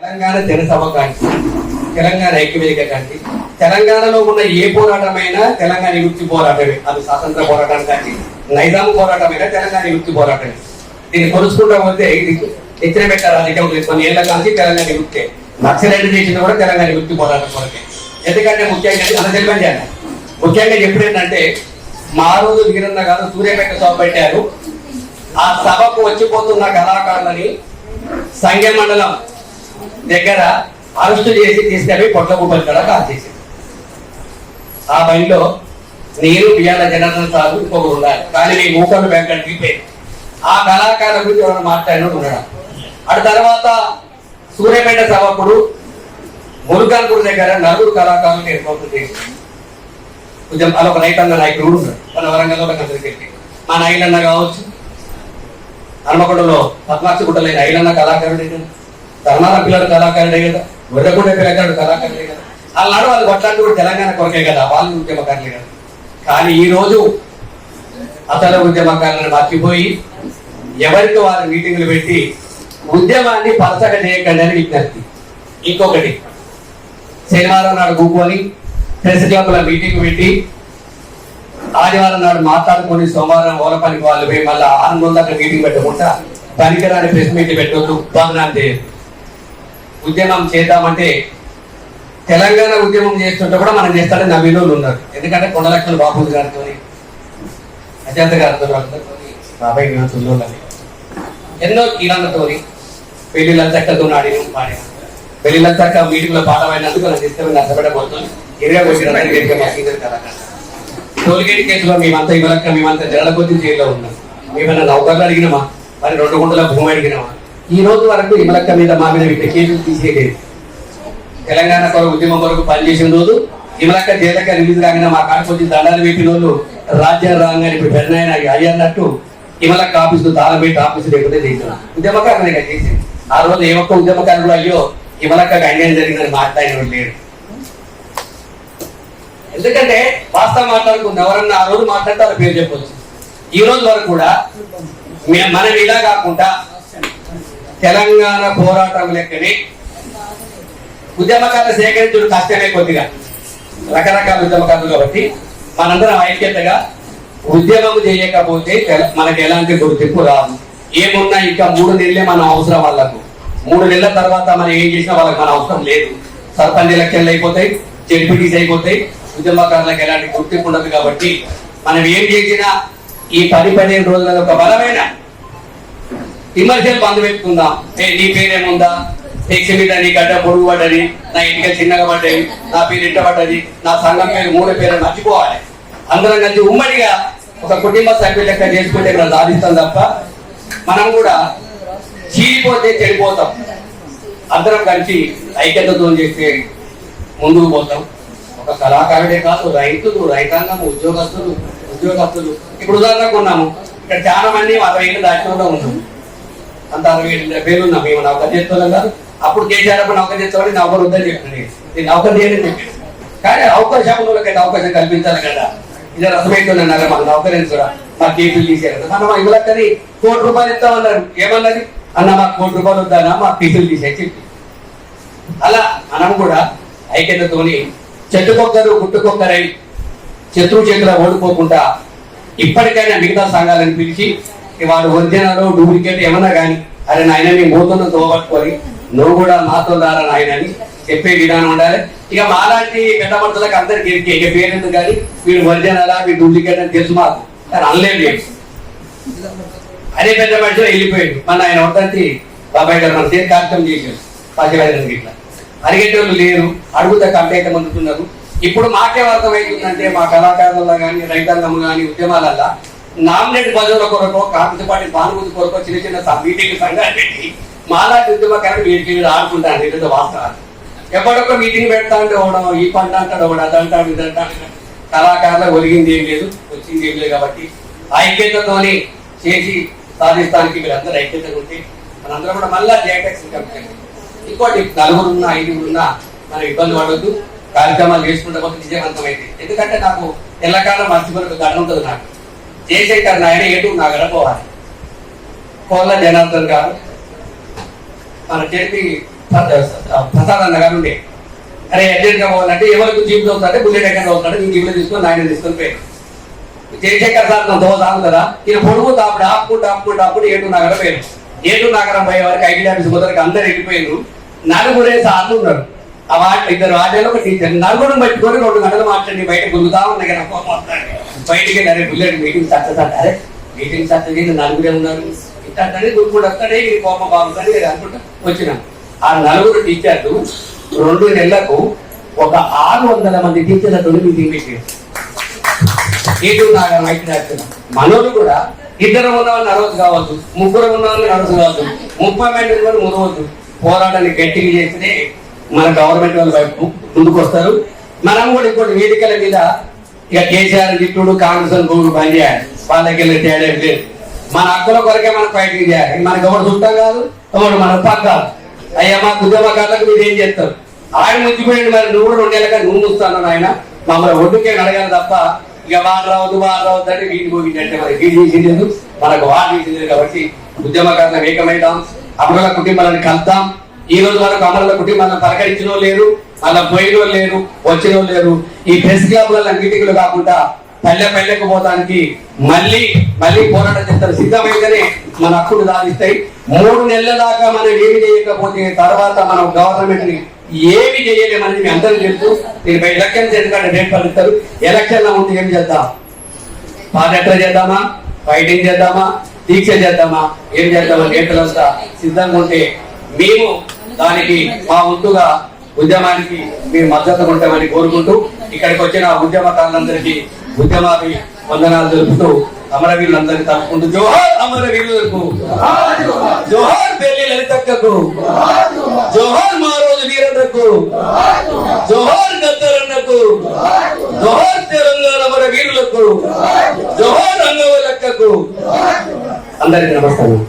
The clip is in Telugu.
తెలంగాణ జనసభ కానీ తెలంగాణ ఐక్యవేదిక కానీ తెలంగాణలో ఉన్న ఏ పోరాటమైనా తెలంగాణ విముక్తి పోరాటమే. అది స్వాతంత్ర పోరాటం కానీ నైజాం పోరాటమైనా తెలంగాణ విముక్తి పోరాటమే. దీన్ని కొలుసుకుంటా పోతే ఇది ఎత్తిన పెట్ట రాజకీయం కొన్ని ఏళ్ల కానీ తెలంగాణ విముక్తే. నక్సలైట్ చేసింది కూడా తెలంగాణ విముక్తి పోరాటం కొరకే. ఎందుకంటే ముఖ్యంగా ఎప్పుడేంటంటే మా రోజు వీరన్న కాదు సూర్యాపేట సభ పెట్టారు. ఆ సభకు వచ్చిపోతున్న కళాకారులని సంఘ మండలం దగ్గర అరెస్టు చేసి తీసుకెళ్ళి పొట్ల గుబ్బలు కూడా కాల్ చేసింది. ఆ బండిలో నేను బియ్యాల జనార్దన్ సార్ ఇంకొకరు ఉండాలి. కానీ మీ మూకలు వెంకట దిగిపోయింది. ఆ కళాకారుల గురించి ఎవరైనా మాట్లాడినట్టు ఉండడం. అటు తర్వాత సూర్యాపేట సభప్పుడు మురుగన్పూర్ దగ్గర నలుగురు కళాకారులు ఏర్పాటు చేసింది. కొంచెం అలా ఒక రైతన్న నాయకుడు ఉన్నాడు. మన వరంగల్లో అందరికీ మా నాయలన్న కావచ్చు, హన్మకొండలో పద్మాక్షగుట్టలో ఐలన్న కళాకారుడు, ధర్మాల పిల్లలు కళాకారుడే కదా, గొర్రెగూడ పిల్లగాడు కళాకారుడే కదా. వాళ్ళనాడు వాళ్ళు కొట్లాంటి కూడా తెలంగాణ కొరకే కదా, వాళ్ళు ఉద్యమకారులే కదా. కానీ ఈ రోజు అసలు ఉద్యమకారులను మర్చిపోయి ఎవరికి వారు మీటింగులు పెట్టి ఉద్యమాన్ని పరచగా చేయకండి అని విజ్ఞప్తి. ఇంకొకటి, శనివారం నాడు కూర్చొని ప్రెస్ క్లబ్ల మీటింగ్ పెట్టి ఆదివారం నాడు మాట్లాడుకొని సోమవారం ఓల పనికి వాళ్ళు పోయి మళ్ళీ 6 రోజుల దాకా మీటింగ్ పెట్టకుండా పనికిరాని ప్రెస్ మీట్ పెట్టొద్దు, బంధనాలు చేయదు. ఉద్యమం చేద్దామంటే తెలంగాణ ఉద్యమం చేస్తుంటే కూడా మనం చేస్తాడని నవీన ఉన్నారు. ఎందుకంటే కొండలక్షలు బాబు గారితో అజంత గారితో బాబాయ్ వినాసుల్లో ఎన్నో కీలనతో పెళ్లిళ్ళ చక్కతో ఆడిన పాడిన పెళ్లిళ్ళ చక్క మీటింగ్ లో పాట అయినందుకు మనం ఇష్టమైన నష్టపడబోతుంది. టోల్గేట్ కేసులో మేమంతా ఇవ్వలేక మేమంతా జరల కొద్ది జైల్లో ఉన్నాం. మేమన్నా నౌకర్లు అడిగినామా, మరి 2 గుంటల భూమి అడిగినామా? ఈ రోజు వరకు ఇమలక్క మీద మా మీద వీటి కేసులు తీసేయలేదు. తెలంగాణ కొరకు ఉద్యమం కొరకు పనిచేసిన రోజు ఇమలక్క జైలక్క రిలీజ్ కాగినా మా కాడికి వచ్చి దండాలు పెట్టిన వాళ్ళు రాజ్యాంగాన్ని ఇప్పుడు పెద్దనాయన అయ్యన్నట్టు ఇమలక్క ఆఫీసు తాళం పెట్టి ఆఫీసు లేకపోతే చేస్తున్నాం. ఉద్యమకారులనే చేసింది. ఆ రోజు ఏ ఒక్క ఉద్యమకారులు అయ్యో ఇమలక్కకు అన్యాయం జరిగిందని మాట్లాడిన లేడు. ఎందుకంటే వాస్తవం మాట్లాడుకుంది ఎవరన్నా ఆ రోజు మాట్లాడితే వాళ్ళ పేరు చెప్పవచ్చు. ఈ రోజు వరకు కూడా మనం ఇలా కాకుండా తెలంగాణ పోరాటం లెక్కనే ఉద్యమకారులు సేకరించడం కష్టమే. కొద్దిగా రకరకాల ఉద్యమకారులు కాబట్టి మనందరం ఐక్యతగా ఉద్యమం చేయకపోతే మనకి ఎలాంటి గుర్తింపు రాదు. ఏమున్నా ఇంకా 3 నెలలే మనం అవసరం. వాళ్ళకు 3 నెలల తర్వాత మనం ఏం చేసినా వాళ్ళకి మన అవసరం లేదు. సర్పంచ్ ఎలక్షన్లు అయిపోతాయి, జడ్పీటీసీ అయిపోతాయి. ఉద్యమకారులకు ఎలాంటి గుర్తింపు ఉండదు. కాబట్టి మనం ఏం చేసినా ఈ 10-15 రోజులలో ఒక బలమైన విమర్శలు బంధు పెట్టుకుందాం. నీ పేరేముందా, టెక్స్ మీద నీ గడ్డ పొడుగు పడ్డది, నా ఇంటికి చిన్నగా పడ్డది, నా పేరు ఇంట పడ్డది, నా సంఘం పేరు 3 పేరు మర్చిపోవాలి. అందరం కలిసి ఉమ్మడిగా ఒక కుటుంబ సభ్యుల లెక్క చేసుకుంటే మనం సాధిస్తాం తప్ప మనం కూడా చీలిపోతే చెడిపోతాం. అందరం కలిసి ఐక్యతతో చేస్తే ముందుకు పోతాం. ఒక కళాకారుడే కాదు, రైతులు, రైతాంగం, ఉద్యోగస్తులు. ఇప్పుడు ఉదాహరణకు ఉన్నాము, ఇక్కడ చాలా మంది 60 ఏళ్ళు దాటిలో ఉన్నాం. అంత 60 ఉన్నాం. మేము నౌకర్ చేస్తున్నాం కాదు. అప్పుడు కేసీఆర్ నౌకర్ చేస్తామని నౌకర్ వద్దని చెప్పండి, నేను నౌకర్ చేయని చెప్పాను. కానీ అవకాశంలోకైతే అవకాశం కల్పించాలి కదా. ఇలా రసమైతుందన్నారు మన నౌకరీని కూడా మా కేసులు తీసేయాలి. మనం ఇవ్వలేకని ₹1 ఇస్తామన్నారు. ఏమన్నది అన్న మాకు ₹1 వద్దన్నా మా కేసులు తీసేసి చెప్పి అలా మనం కూడా ఐక్యతతోని చెట్టుకొక్కరు గుట్టుకొక్కరై శత్రువు చేతుల ఓడిపోకుండా ఇప్పటికైనా మిగతా సంఘాలను పిలిచి వాడు ఒరిజినల్ డూప్లికేట్ ఏమన్నా కానీ అరే నాయన నీ మూతను తోబట్టుకొని నువ్వు కూడా మాతో దారా నాయన అని చెప్పే విధానం ఉండాలి. ఇక మాలాంటి పెద్ద మనుషులకు అందరికి ఇక పేరెందుకు కానీ వీడు ఒరిజినల్ వీడు డూప్లికేట్ అని తెలుసు మాకు, కానీ అనలేదు. అదే పెద్ద మనిషిలో వెళ్ళిపోయాడు. మన ఆయన ఒకటి బాబాయ్ గారు మన చేతి కార్యక్రమం చేశాడు. పాశవేదనకి ఇట్లా అడిగేటోళ్ళు లేరు, అడుగుతా కంప్లైంట్ అందుతున్నారు. ఇప్పుడు మాకే అర్థమవుతుందంటే మా కళాకారుల కానీ రైతాంగం కానీ ఉద్యమాలల్లో నామినేట్ పదవుల కొరకు కాంగ్రెస్ పార్టీ సానుభూతి కొరకు చిన్న చిన్న మీటింగ్ సంఘాలు పెట్టి మాలాంటి ఉద్యమకారులు వీటికి ఆడుకుంటాను. ఇది వాస్తవాలు. ఎప్పటికో మీటింగ్ పెడతా అంటే ఓవడం, ఈ పంట అంటాడు ఒకడు, అదంటాడు ఇదంటాడు. కళాకారులకు ఒరిగింది ఏం లేదు, వచ్చింది ఏం లేదు. కాబట్టి ఐక్యతతోని చేసి సాధిస్తానికి మీరందరూ ఐక్యతగా ఉంటే మనందరం కూడా మళ్ళా జేటెక్స్ ఇంకోటి 4 ఉన్నా 5 ఉన్నా మనం ఇబ్బంది పడవద్దు. కార్యక్రమాలు చేసుకుంటే పోతే విజయవంతమైంది. ఎందుకంటే నాకు ఎల్లకాలం మర్చిపోయిన గడ ఉంటుంది. నాకు జయశంకర్ నాయన ఏటు నా గడపోవాలి. కోళ్ళ జనార్దన్ గారు మన చెప్పి ప్రసాద్ అన్న గారు ఉండే. అరే అర్జెంట్ గా పోవాలంటే ఎవరికి జీప్ అవుతారంటే బుల్లెట్ ఎక్కడ అవుతాడు ఈ జీపులో తీసుకొని ఆయన తీసుకొని పోయాడు. జయశంకర్ సార్ దోశ కదా ఈయన పొడుగు ఆపుకుంటూ ఏటు నగరం పోయారు. ఏటు నగరం పోయే వరకు ఐటీ ఆఫీస్ పోతారు అందరు వెళ్ళిపోయారు. నలుగురే సార్లు ఉన్నారు. ఆ ఇద్దరు వాటిలో ఒక టీచర్ నలుగురు పట్టుకొని 2 గంటలు మాట్లాడి బయట గురుగుతా ఉన్నాయి కదా బయటికి అరే బుల్లెట్ మీటింగ్ సక్సెస్ అంటారే మీటింగ్ సక్సెస్ నలుగురే ఉన్నారు ఇట్లా గురుకుడు వస్తాడే ఇది కోపం బాగుంటుంది అనుకుంటా వచ్చినాం. ఆ నలుగురు టీచర్లు 2 నెలలకు ఒక 600 మంది టీచర్లతో మీటింగ్ పెట్టారు. ఏటు నాగరం ఐటీ రాస్తున్నాం. మనోళ్ళు కూడా 2 ఉన్నవాళ్ళు నరవద్దు కావద్దు, 3 ఉన్నవాళ్ళు నరవద్దు కావద్దు, 30 మంది కూడా మురవద్దు. పోరాటాన్ని గట్టిగా చేస్తే మన గవర్నమెంట్ వాళ్ళు వైపు ముందుకు వస్తారు. మనం కూడా ఇంకోటి వేదికల మీద ఇక కేసీఆర్ గిట్టుడు కాంగ్రెస్ గోడు బంద్ చేయాలి. వాళ్ళకి వెళ్ళి తేడా లేదు. మన హక్కుల కొరకే మనం ఫైటింగ్ చేయాలి. మనకు ఎవరు చుట్టాం కాదు, ఎవరు మన పక్కాదు. అయ్యా మా ఉద్యమకారులకు మీరు ఏం చేస్తారు? ఆయన ముంచిపోయింది మరి నువ్వు 2 నెలలుగా నువ్వు ముస్తాను ఆయన మమ్మల్ని ఒడ్డుకే అడగాలి తప్ప ఇక వాడు రావద్దు అంటే వీటి పోయిందంటే మరి వీడి చేసేది మనకు వాడు చేసేది. కాబట్టి ఉద్యమకారులకు ఏకమైతాం, అమరుల కుటుంబాలను కలుద్దాం. ఈ రోజు వరకు అమరుల కుటుంబాలను పలకరించిన లేరు, అలా పోయిన లేరు, వచ్చిన లేరు. ఈ ప్రెస్ క్లబ్ల మీటింగ్లు కాకుండా పల్లెకు పోతానికి మళ్ళీ పోరాటం చేస్తారు. సిద్ధమైతేనే మన హక్కులు సాధిస్తాయి. 3 నెలల దాకా మనం ఏమి చేయకపోతే తర్వాత మనం గవర్నమెంట్ ని ఏమి చేయలేమని మీ అందరూ తెలుసు. దీని ఎలక్షన్స్ ఎందుకంటే రేట్ పలుకుతారు. ఎలక్షన్ లో ముందు ఏం చేద్దాం? పాదయాత్ర చేద్దామా, ఫైటింగ్ చేద్దామా, దీక్ష చేద్దామా, ఏం చేద్దామని రేట్లంతా సిద్ధంగా ఉంటే మేము దానికి మా వంతుగా ఉద్యమానికి మేము మద్దతు ఉంటామని కోరుకుంటూ ఇక్కడికి వచ్చిన ఉద్యమకారులందరికీ ఉద్యమాభి వందనాలు తెలుపుతూ అమరవీరులందరినీ తలుపుకుంటూ జోహార్ అమరవీరులకు, జోహార్ పెళ్లి లలితక్కకు, జోహార్ మా రోజు వీరన్నకు, జోహార్ గద్దరన్నకు, జోహార్ తెలంగాణ అమరవీరులకు, జోహార్ రంగవలక్కకు. అందరికీ నమస్కారం.